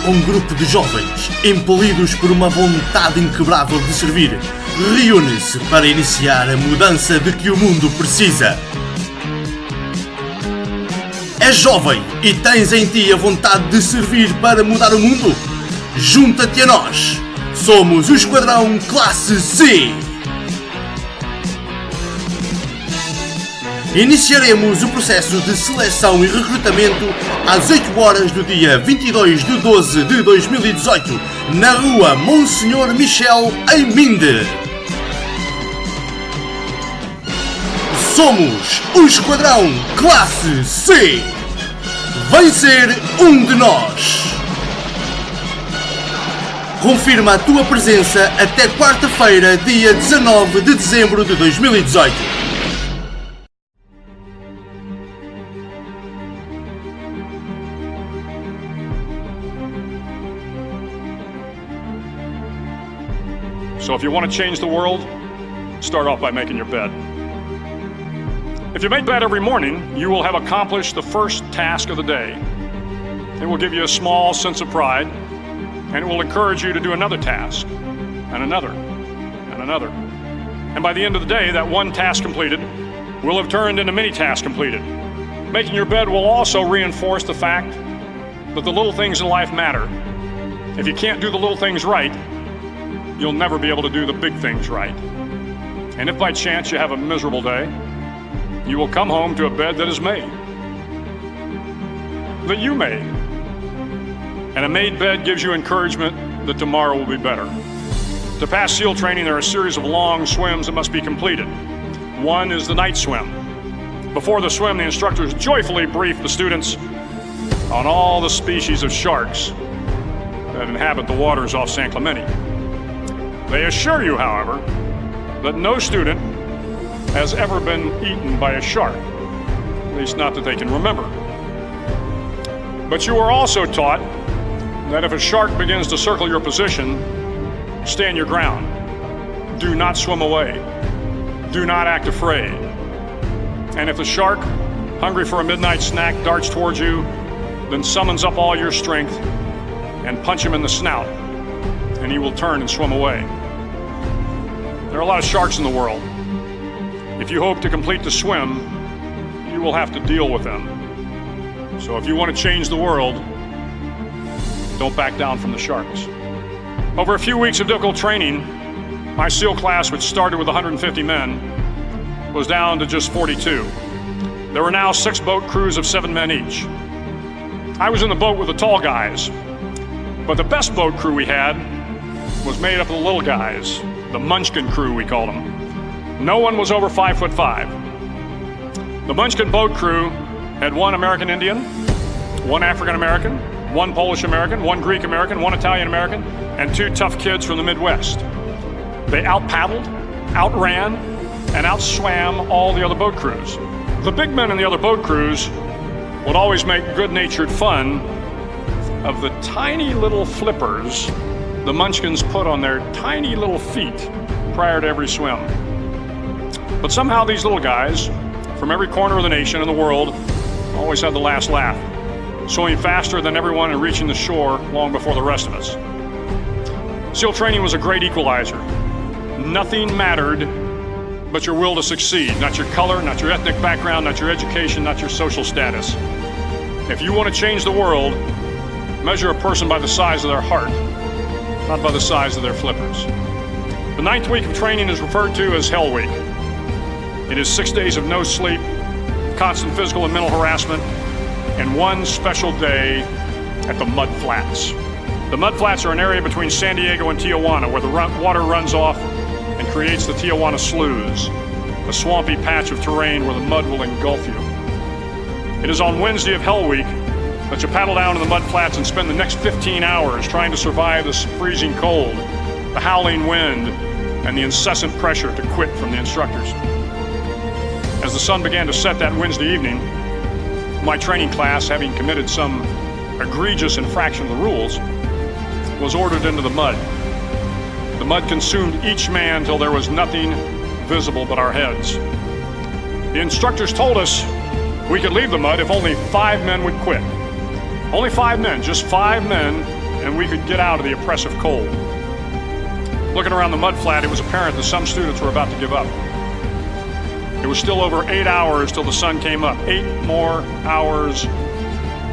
Um grupo de jovens, impelidos por uma vontade inquebrável de servir, reúne-se para iniciar a mudança de que o mundo precisa. És jovem e tens em ti a vontade de servir para mudar o mundo? Junta-te a nós! Somos o Esquadrão Classe C! Iniciaremos o processo de seleção e recrutamento às 8 horas do dia 22 de 12 de 2018, na rua Monsenhor Michel, em Minde. Somos o Esquadrão Classe C! Vem ser um de nós! Confirma a tua presença até quarta-feira, dia 19 de dezembro de 2018. So if you want to change the world, start off by making your bed. If you make bed every morning, you will have accomplished the first task of the day. It will give you a small sense of pride, and it will encourage you to do another task, and another, and another. And by the end of the day, that one task completed will have turned into many tasks completed. Making your bed will also reinforce the fact that the little things in life matter. If you can't do the little things right, you'll never be able to do the big things right. And if by chance you have a miserable day, you will come home to a bed that is made. That you made. And a made bed gives you encouragement that tomorrow will be better. To pass SEAL training, there are a series of long swims that must be completed. One is the night swim. Before the swim, the instructors joyfully brief the students on all the species of sharks that inhabit the waters off San Clemente. They assure you, however, that no student has ever been eaten by a shark, at least not that they can remember. But you are also taught that if a shark begins to circle your position, stand your ground. Do not swim away. Do not act afraid. And if the shark, hungry for a midnight snack, darts towards you, then summons up all your strength and punch him in the snout, and he will turn and swim away. There are a lot of sharks in the world. If you hope to complete the swim, you will have to deal with them. So if you want to change the world, don't back down from the sharks. Over a few weeks of difficult training, my SEAL class, which started with 150 men, was down to just 42. There were now 6 boat crews of 7 men each. I was in the boat with the tall guys, but the best boat crew we had was made up of the little guys, the Munchkin crew, we called them. No one was over 5'5". The Munchkin boat crew had 1 American Indian, 1 African American, 1 Polish American, 1 Greek American, 1 Italian American, and 2 tough kids from the Midwest. They out-paddled, outran, and outswam all the other boat crews. The big men in the other boat crews would always make good-natured fun of the tiny little flippers the Munchkins put on their tiny little feet prior to every swim. But somehow these little guys from every corner of the nation and the world always had the last laugh, swimming faster than everyone and reaching the shore long before the rest of us. SEAL training was a great equalizer. Nothing mattered but your will to succeed, not your color, not your ethnic background, not your education, not your social status. If you want to change the world, measure a person by the size of their heart, not by the size of their flippers. The 9th week of training is referred to as Hell Week. It is 6 days of no sleep, constant physical and mental harassment, and 1 special day at the Mud Flats. The Mud Flats are an area between San Diego and Tijuana where the water runs off and creates the Tijuana Sloughs, a swampy patch of terrain where the mud will engulf you. It is on Wednesday of Hell Week that you paddle down to the mud flats and spend the next 15 hours trying to survive the freezing cold, the howling wind, and the incessant pressure to quit from the instructors. As the sun began to set that Wednesday evening, my training class, having committed some egregious infraction of the rules, was ordered into the mud. The mud consumed each man till there was nothing visible but our heads. The instructors told us we could leave the mud if only 5 men would quit. Only 5 men, just 5 men and we could get out of the oppressive cold. Looking around the mud flat, it was apparent that some students were about to give up. It was still over 8 hours till the sun came up. 8 more hours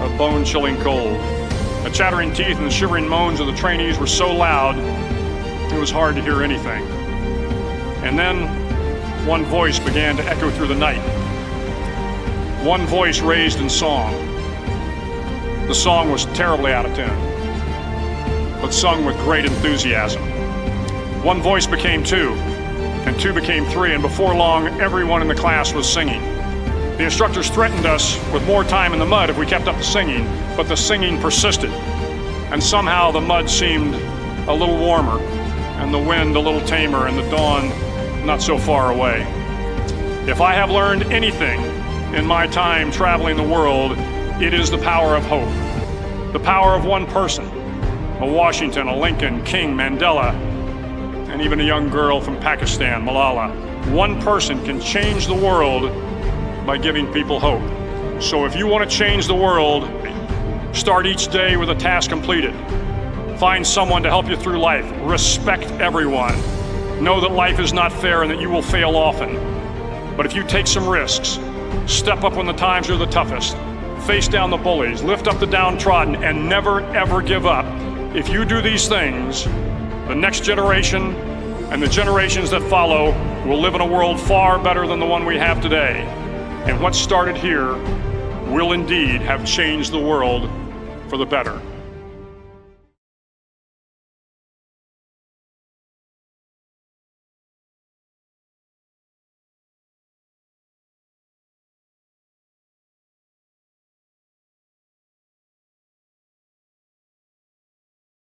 of bone-chilling cold. The chattering teeth and the shivering moans of the trainees were so loud, it was hard to hear anything. And then one voice began to echo through the night. One voice raised in song. The song was terribly out of tune, but sung with great enthusiasm. One voice became 2, and 2 became 3, and before long, everyone in the class was singing. The instructors threatened us with more time in the mud if we kept up the singing, but the singing persisted, and somehow the mud seemed a little warmer, and the wind a little tamer, and the dawn not so far away. If I have learned anything in my time traveling the world, it is the power of hope. The power of one person, a Washington, a Lincoln, King, Mandela, and even a young girl from Pakistan, Malala. One person can change the world by giving people hope. So if you want to change the world, start each day with a task completed. Find someone to help you through life. Respect everyone. Know that life is not fair and that you will fail often. But if you take some risks, step up when the times are the toughest, face down the bullies, lift up the downtrodden, and never ever give up. If you do these things, the next generation and the generations that follow will live in a world far better than the one we have today. And what started here will indeed have changed the world for the better.